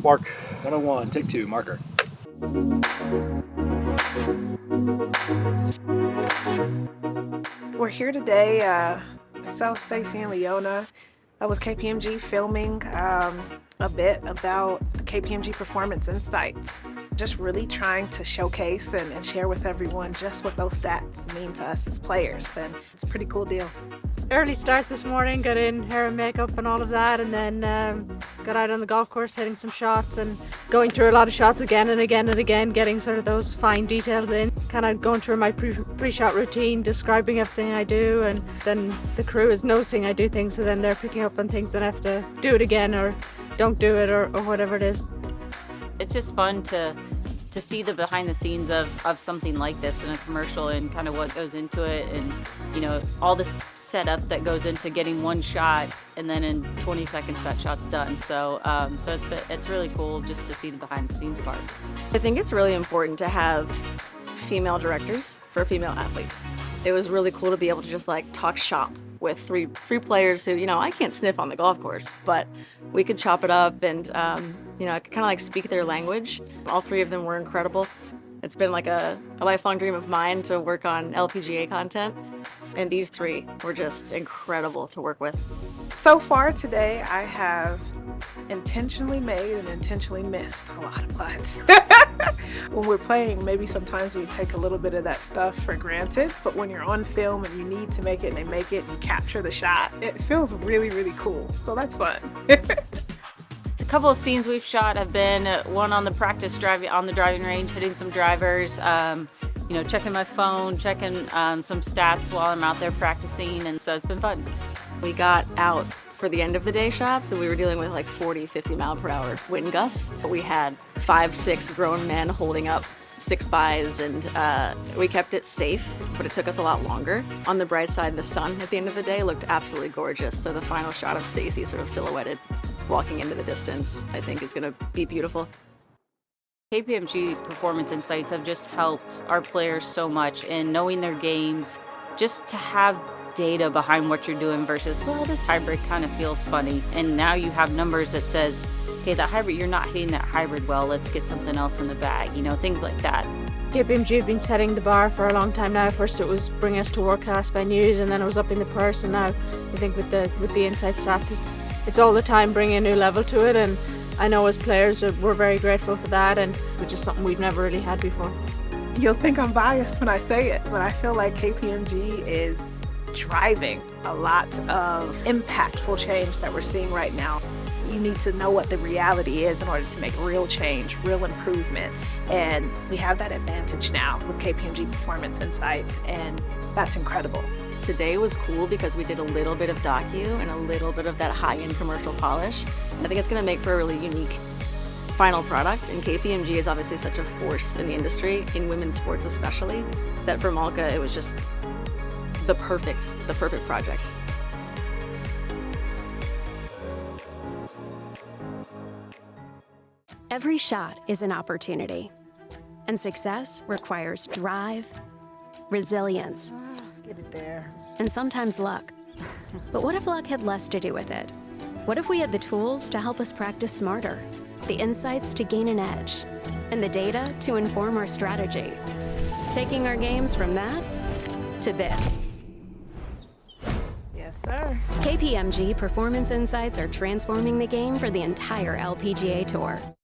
Mark, 101, take 2, marker. We're here today, myself, Stacy, and Leona, with KPMG filming a bit about the KPMG Performance Insights. Just really trying to showcase and share with everyone just what those stats mean to us as players, and it's a pretty cool deal. Early start this morning, got in hair and makeup and all of that, and then got out on the golf course hitting some shots and going through a lot of shots again and again and again, getting sort of those fine details in, kind of going through my pre-shot routine, describing everything I do, and then the crew is noticing I do things, so then they're picking up on things and I have to do it again or don't do it or whatever it is. It's just fun to see the behind the scenes of something like this in a commercial and kind of what goes into it, and you know, all this setup that goes into getting one shot and then in 20 seconds that shot's done. So it's really cool just to see the behind the scenes part. I think it's really important to have female directors for female athletes. It was really cool to be able to just like talk shop with three players who, you know, I can't sniff on the golf course, but we could chop it up and you know, I could kind of like speak their language. All three of them were incredible. It's been like a lifelong dream of mine to work on LPGA content, and these three were just incredible to work with. So far today, I have intentionally made and intentionally missed a lot of putts. When we're playing, maybe sometimes we take a little bit of that stuff for granted, but when you're on film and you need to make it and they make it and you capture the shot, it feels really, really cool. So that's fun. A couple of scenes we've shot have been one on the practice driving on the driving range, hitting some drivers, you know, checking my phone, checking some stats while I'm out there practicing, and so it's been fun. We got out for the end of the day shots, and we were dealing with like 40, 50 mile per hour wind gusts. We had 5, 6 grown men holding up 6 bys, and we kept it safe, but it took us a lot longer. On the bright side, the sun at the end of the day looked absolutely gorgeous, so the final shot of Stacy sort of silhouetted walking into the distance, I think, is going to be beautiful. KPMG Performance Insights have just helped our players so much in knowing their games, just to have data behind what you're doing versus, well, this hybrid kind of feels funny. And now you have numbers that says, okay, that hybrid, you're not hitting that hybrid well, let's get something else in the bag, you know, things like that. KPMG have been setting the bar for a long time now. First it was bring us to Worldcast by News, and then it was up in the purse, and now I think with the Insight stats, it's all the time bringing a new level to it, and I know as players we're very grateful for that, and which is something we've never really had before. You'll think I'm biased when I say it, but I feel like KPMG is driving a lot of impactful change that we're seeing right now. You need to know what the reality is in order to make real change, real improvement, and we have that advantage now with KPMG Performance Insights, and that's incredible. Today was cool because we did a little bit of docu and a little bit of that high-end commercial polish. I think it's going to make for a really unique final product, and KPMG is obviously such a force in the industry, in women's sports especially, that for Malka it was just the perfect project. Every shot is an opportunity, and success requires drive, resilience, Get it there. and sometimes luck. But what if luck had less to do with it? What if we had the tools to help us practice smarter, the insights to gain an edge, and the data to inform our strategy? Taking our games from that to this. Yes, sir. KPMG Performance Insights are transforming the game for the entire LPGA Tour.